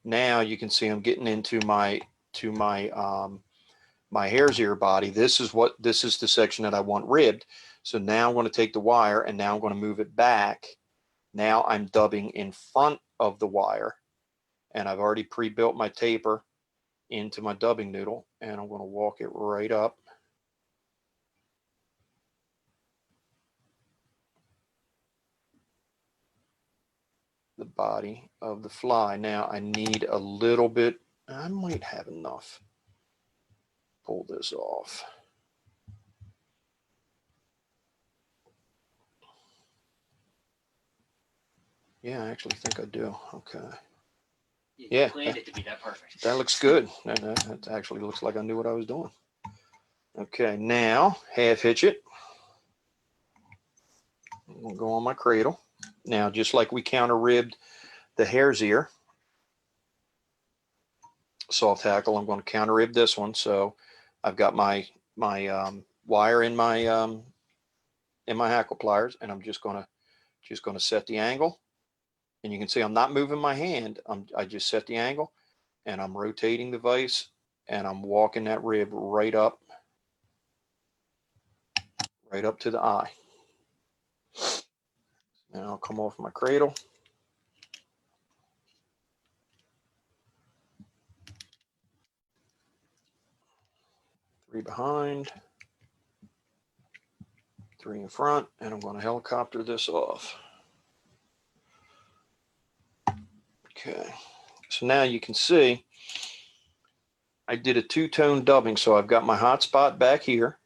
Now you can see I'm getting into my hare's ear body. This is the section that I want ribbed. So now I'm going to take the wire, and now I'm going to move it back. Now I'm dubbing in front of the wire, and I've already pre-built my taper into my dubbing noodle, and I'm going to walk it right up. The body of the fly. Now I need a little bit, I might have enough. Pull this off. Yeah, I actually think I do. Okay. You Yeah, planned it to be that perfect. that looks good. That actually looks like I knew what I was doing. Okay, now half hitch it. I'm gonna go on my cradle. Now, just like we counter ribbed the hare's ear soft hackle, I'm going to counter rib this one. So I've got my wire in my hackle pliers, and I'm just gonna set the angle. And you can see I'm not moving my hand. I just set the angle, and I'm rotating the vise, and I'm walking that rib right up to the eye. Now I'll come off my cradle. Three behind, three in front, and I'm going to helicopter this off. Okay, so now you can see I did a two-tone dubbing. So I've got my hot spot back here,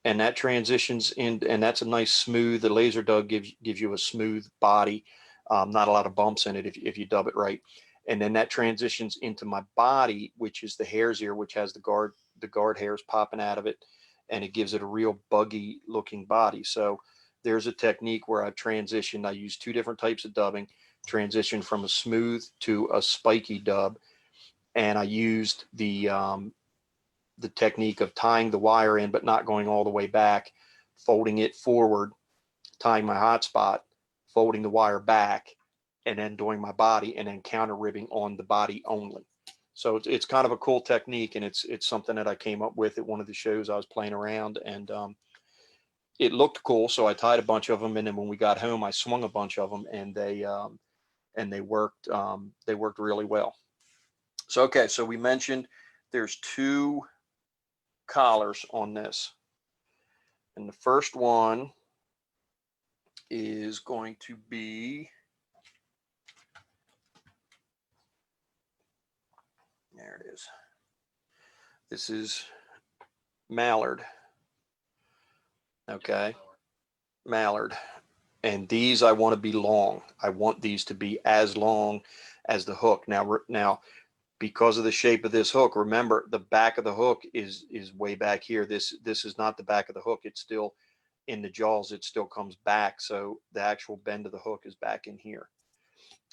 and that transitions in, and that's a nice smooth. The laser dub gives you a smooth body, not a lot of bumps in it if you dub it right. And then that transitions into my body, which is the hare's ear, which has the guard hairs popping out of it, and it gives it a real buggy looking body. So there's a technique where I've transitioned. I use two different types of dubbing, transition from a smooth to a spiky dub, and I used the technique of tying the wire in but not going all the way back, folding it forward, tying my hot spot, folding the wire back, and then doing my body, and then counter ribbing on the body only. So it's kind of a cool technique, and it's something that I came up with at one of the shows I was playing around, and it looked cool. So I tied a bunch of them, and then when we got home, I swung a bunch of them, and they worked really well. So okay, so we mentioned there's two collars on this. And the first one is going to be, there it is. This is mallard. Okay. Mallard. And these I want to be long. I want these to be as long as the hook. Now, because of the shape of this hook, remember the back of the hook is way back here. This is not the back of the hook. It's still in the jaws. It still comes back. So the actual bend of the hook is back in here.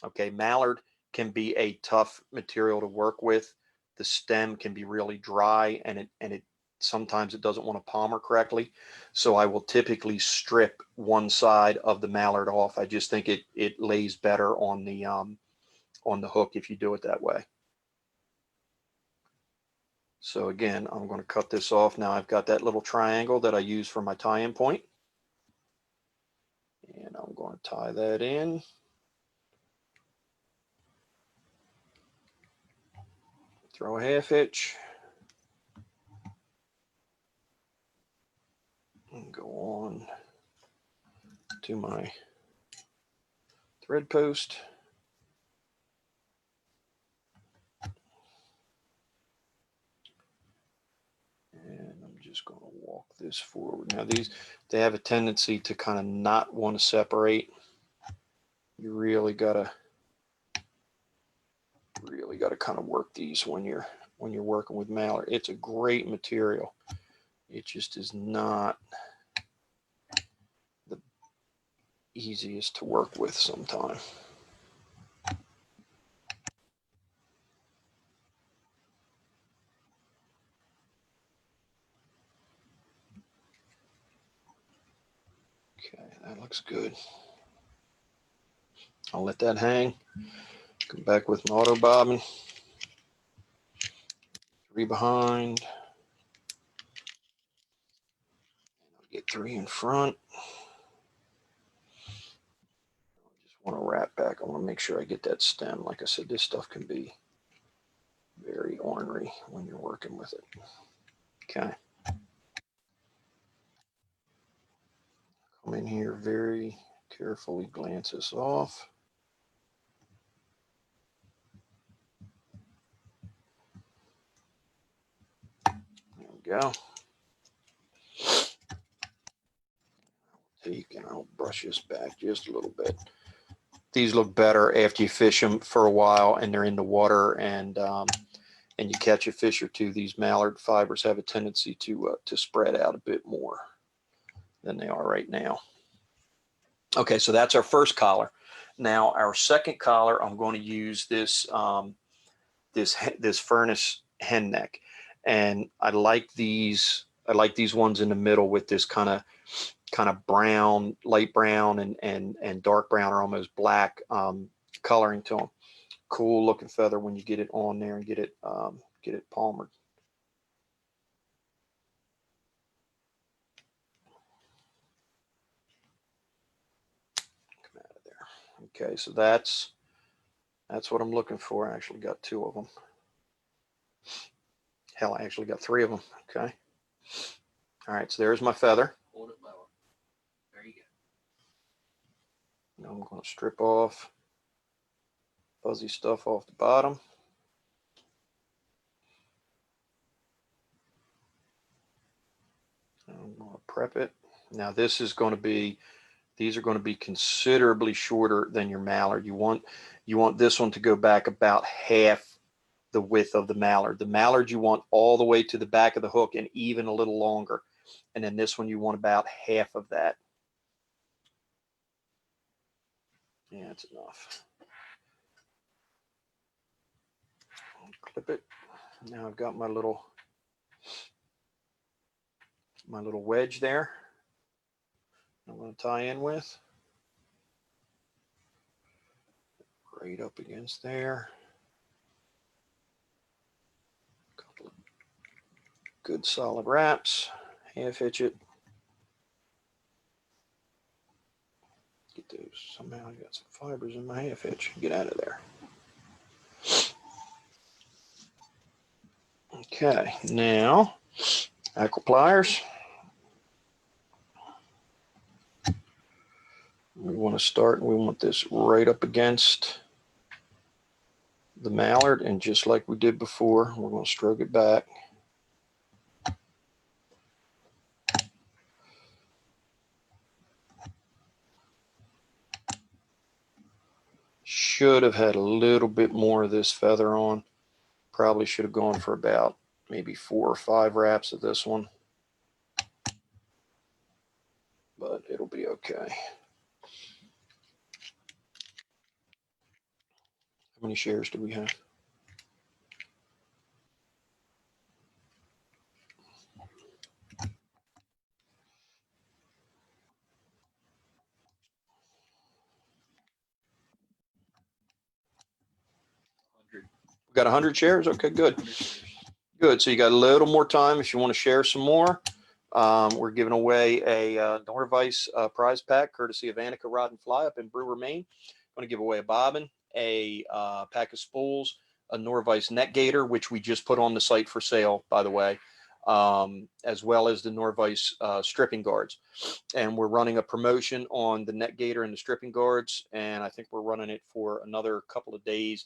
Okay, mallard can be a tough material to work with. The stem can be really dry, and it sometimes it doesn't want to palmer correctly. So I will typically strip one side of the mallard off. I just think it lays better on the hook if you do it that way. So again, I'm going to cut this off. Now I've got that little triangle that I use for my tie-in point, and I'm going to tie that in. Throw a half hitch. And go on to my thread post. And I'm just going to walk this forward. Now they have a tendency to kind of not want to separate. You really gotta kind of work these when you're working with mallard. It's a great material. It just is not the easiest to work with sometimes. Okay, that looks good. I'll let that hang. Come back with an auto bobbin. Three behind. I'll get three in front. I just want to wrap back. I want to make sure I get that stem. Like I said, this stuff can be very ornery when you're working with it. Okay. Come in here, very carefully glance this off. There we go. Take and I'll brush this back just a little bit. these look better after you fish them for a while and they're in the water, and you catch a fish or two. These mallard fibers have a tendency to spread out a bit more than they are right now. Okay, so that's our first collar. Now our second collar, I'm going to use this this furnace hen neck, and I like these. I like these ones in the middle with this kind of brown, light brown, and dark brown, or almost black coloring to them. Cool looking feather when you get it on there and get it palmered. Come out of there. Okay, so that's what I'm looking for. I actually got two of them. Hell, I actually got three of them. Okay. All right, so there's my feather. Hold it lower. There you go. Now I'm going to strip off fuzzy stuff off the bottom. I'm going to prep it. Now this is going to be, these are going to be considerably shorter than your mallard. You want this one to go back about half the width of the mallard. The mallard you want all the way to the back of the hook and even a little longer. And then this one you want about half of that. Yeah, that's enough. Clip it. Now I've got my little wedge there I'm going to tie in with. Right up against there. Couple of good solid wraps. Half hitch it. Get those. Somehow I got some fibers in my half hitch. Get out of there. Okay, now Hackle pliers. We want to start, we want this right up against the mallard, and just like we did before, we're going to stroke it back. Should have had a little bit more of this feather on. Probably should have gone for about maybe 4 or 5 wraps of this one, but it'll be okay. How many shares do we have? We got 100 shares? Okay, good. Good. So you got a little more time if you want to share some more. We're giving away a Nor-vise prize pack courtesy of Annika Rod and Fly up in Brewer, Maine. I'm going to give away a bobbin, a pack of spools, a Nor-vise net gator, which we just put on the site for sale, by the way, as well as the Nor-vise stripping guards. And we're running a promotion on the net gator and the stripping guards, and I think we're running it for another couple of days.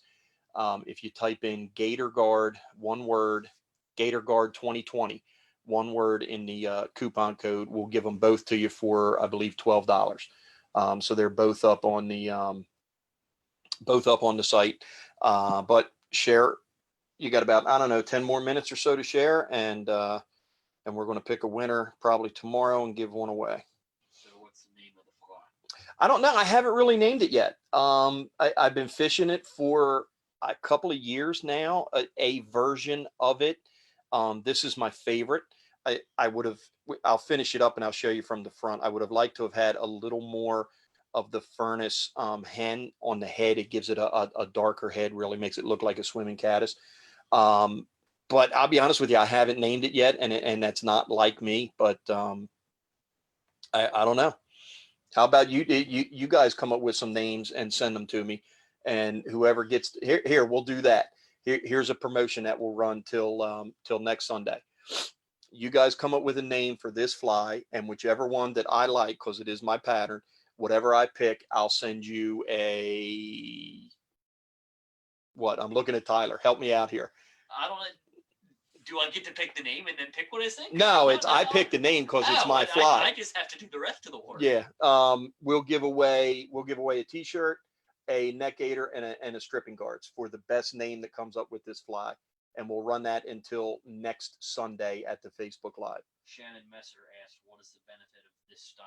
If you type in Gator Guard, one word, Gator Guard 2020, one word in the coupon code, we'll give them both to you for, I believe, $12. So they're both up on the site. But share, you got about, I don't know, 10 more minutes or so to share, and we're going to pick a winner probably tomorrow and give one away. So what's the name of the fly? I don't know. I haven't really named it yet. I've been fishing it for a couple of years now, a version of it. This is my favorite. I'll finish it up and I'll show you from the front. I would have liked to have had a little more of the furnace hen on the head. It gives it a darker head, really makes it look like a swimming caddis. But I'll be honest with you, I haven't named it yet, and that's not like me, but I don't know. How about you guys come up with some names and send them to me, and whoever gets here, we'll do that. Here's a promotion that will run till next Sunday. You guys come up with a name for this fly, and whichever one that I like, because it is my pattern, whatever I pick, I'll send you what? I'm looking at Tyler. Help me out here. I don't know. Do I get to pick the name and then pick what I think? No, I pick the name because it's my fly. I just have to do the rest of the work. Yeah. We'll give away a t-shirt. a net gator, and a stripping guards for the best name that comes up with this fly. And we'll run that until next Sunday at the Facebook Live. Shannon Messer asked, what is the benefit of this style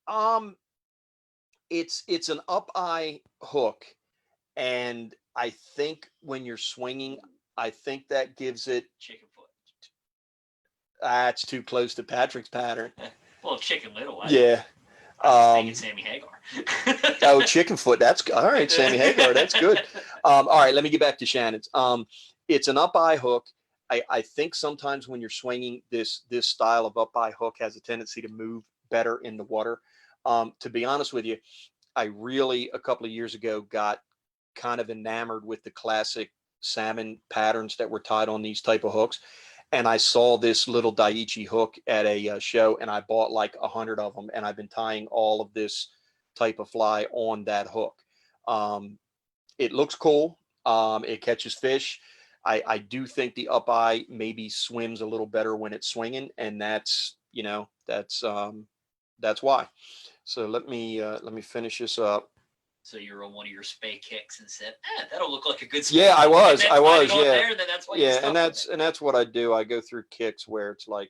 hook? It's an up eye hook, and I think when you're swinging, I think that gives it chicken foot. It's too close to Patrick's pattern. Well, chicken little. Yeah. I was thinking Sammy Hagar. Oh, chicken foot. That's all right, Sammy Hagar. That's good. All right, let me get back to Shannon's. It's an up eye hook. I think sometimes when you're swinging, this style of up eye hook has a tendency to move better in the water. To be honest with you, I really a couple of years ago got kind of enamored with the classic salmon patterns that were tied on these type of hooks. And I saw this little Daiichi hook at a show, and I bought like 100 of them, and I've been tying all of this type of fly on that hook. It looks cool. It catches fish. I do think the up eye maybe swims a little better when it's swinging, and that's why. So let me finish this up. So you're on one of your spay kicks and said, that'll look like a good spay. Yeah, I was, yeah. There, and then that's why yeah, and that's what I do. I go through kicks where it's like,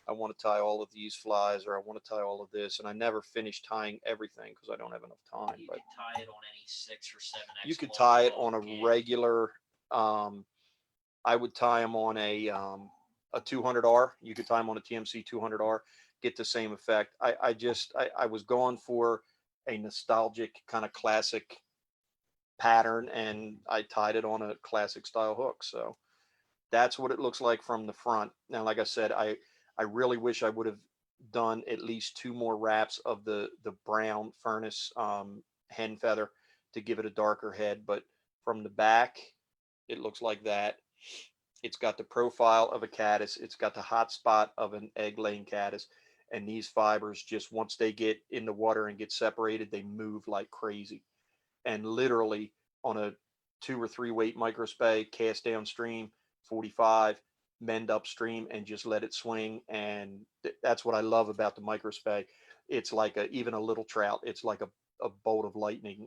I want to tie all of these flies, or I want to tie all of this, and I never finish tying everything because I don't have enough time. You but could tie it on any 6 or 7. You could tie it on a regular. I would tie them on a 200R. You could tie them on a TMC 200R, get the same effect. I was going for a nostalgic kind of classic pattern, and I tied it on a classic style hook. So that's what it looks like from the front. Now, like I said, I really wish I would have done at least 2 more wraps of the brown furnace hen feather to give it a darker head. But from the back, it looks like that. It's got the profile of a caddis. It's got the hot spot of an egg-laying caddis. And these fibers, just once they get in the water and get separated, they move like crazy. And literally on a 2 or 3 weight microspay, cast downstream, 45, mend upstream, and just let it swing. And that's what I love about the microspay. It's like even a little trout. It's like a bolt of lightning,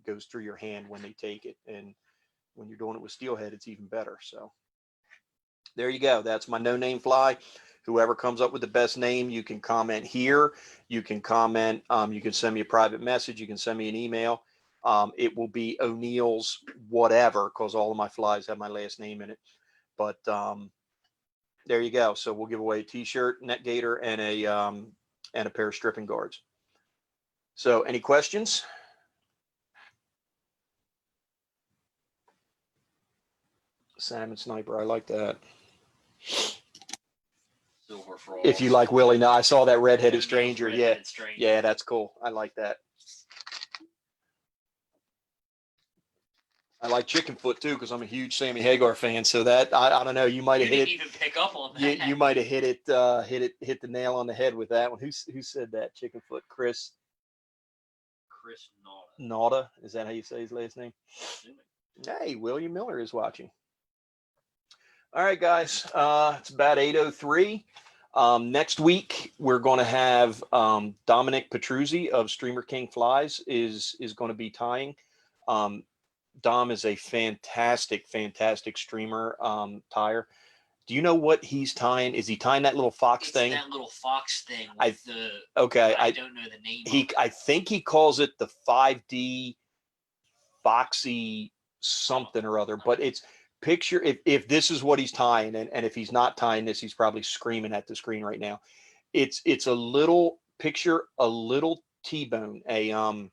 goes through your hand when they take it. And when you're doing it with steelhead, it's even better. So there you go. That's my no-name fly. Whoever comes up with the best name, you can comment here. You can comment. You can send me a private message. You can send me an email. It will be O'Neill's whatever, because all of my flies have my last name in it. But there you go. So we'll give away a T-shirt, net gator, and a pair of stripping guards. So any questions? Salmon sniper. I like that. Silver for all. If you like Willie, now I saw that redheaded stranger. Redheaded Yeah, stranger. yeah, that's cool. I like that. I like chicken foot too because I'm a huge Sammy Hagar fan. So that I don't know. You might have hit it. You didn't even pick up on that. You might have hit the nail on the head with that one. Who said that? Chicken foot. Chris Nauta. Is that how you say his last name? Hey, William Miller is watching. All right, guys. It's about 8:03. Next week we're going to have Dominic Petruzzi of Streamer King Flies is going to be tying. Dom is a fantastic streamer tire. Do you know what he's tying? Is he tying that little fox thing? That little fox thing. I don't know the name. I think he calls it the 5D Foxy something or other, but it's picture if this is what he's tying, and if he's not tying this, he's probably screaming at the screen right now. It's a little T-bone, a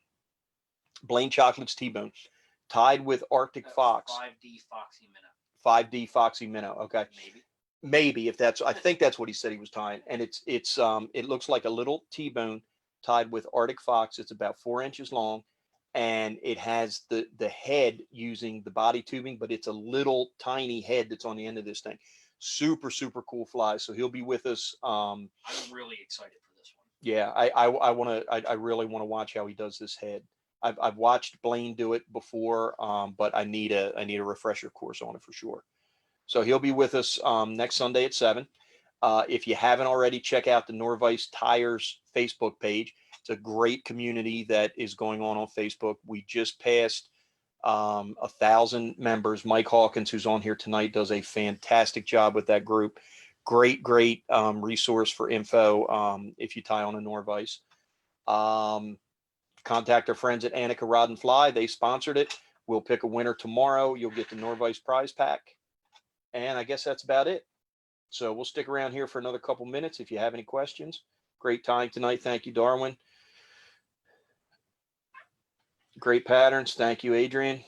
Blaine Chocolate's T-bone tied with Arctic Fox. 5D Foxy minnow. 5D Foxy minnow. Okay. Maybe if that's, I think that's what he said he was tying. And it looks like a little T-bone tied with Arctic Fox. It's about 4 inches long, and it has the head using the body tubing, but it's a little tiny head that's on the end of this thing. Super cool fly. So he'll be with us. I'm really excited for this one. Yeah, I really want to watch how he does this head. I've watched Blaine do it before, but I need a refresher course on it for sure. So he'll be with us next Sunday at 7. If you haven't already, check out the Norvise Tires Facebook page. It's a great community that is going on Facebook. We just passed 1,000 members. Mike Hawkins, who's on here tonight, does a fantastic job with that group. Great resource for info if you tie on a Norvise. Contact our friends at Annika Rod and Fly. They sponsored it. We'll pick a winner tomorrow. You'll get the Norvise prize pack. And I guess that's about it. So we'll stick around here for another couple minutes if you have any questions. Great time tonight. Thank you, Darwin. Great patterns. Thank you, Adrian.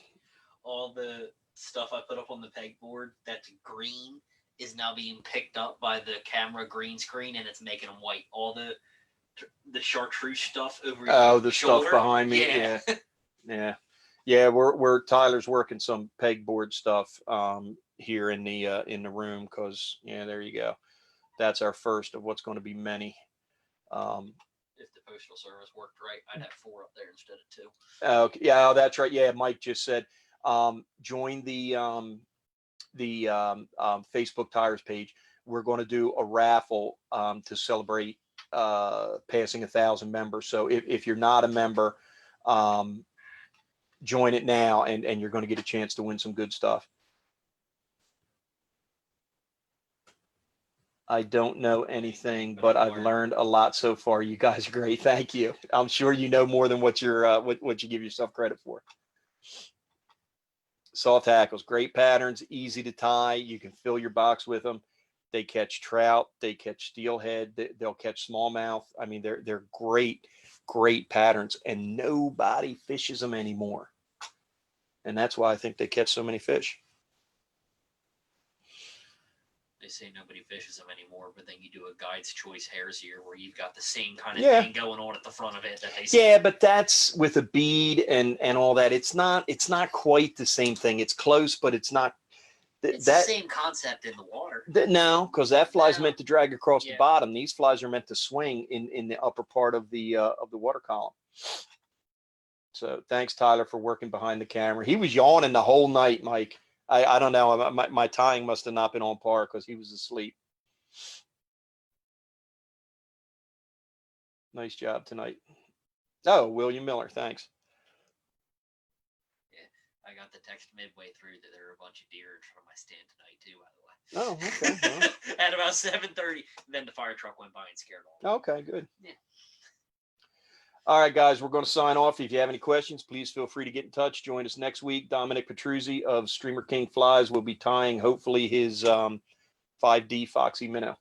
All the stuff I put up on the pegboard that's green is now being picked up by the camera green screen, and it's making them white. All the chartreuse stuff over the shoulder. Stuff behind me. Yeah. We're Tyler's working some pegboard stuff here in the room, because there you go. That's our first of what's going to be many. If the Postal Service worked right, I'd have 4 up there instead of 2. Okay, yeah, that's right. Yeah, Mike just said join the Facebook Tires page. We're going to do a raffle to celebrate passing 1,000 members. So if you're not a member, join it now, and you're going to get a chance to win some good stuff. I don't know anything, but I've learned a lot so far. You guys are great. Thank you. I'm sure you know more than what you're what you give yourself credit for. Soft hackles, great patterns, easy to tie. You can fill your box with them. They catch trout. They catch steelhead. They'll catch smallmouth. I mean, they're great patterns, and nobody fishes them anymore. And that's why I think they catch so many fish. They say nobody fishes them anymore, but then you do a Guide's Choice Hares Year where you've got the same kind of thing going on at the front of it that they say. Yeah, but that's with a bead and all that. It's not quite the same thing. It's close, but it's not. It's the same concept in the water. No, because that fly's meant to drag across the bottom. These flies are meant to swing in the upper part of the water column. So thanks, Tyler, for working behind the camera. He was yawning the whole night, Mike. I don't know. My tying must have not been on par because he was asleep. Nice job tonight. Oh, William Miller, thanks. Yeah, I got the text midway through that there were a bunch of deer in front of my stand tonight too, by the way. Oh, okay. Well. At about 7:30, then the fire truck went by and scared all. Okay, good. Yeah. All right, guys, we're going to sign off. If you have any questions, please feel free to get in touch. Join us next week. Dominic Petruzzi of Streamer King Flies will be tying, hopefully, his 5D Foxy Minnow.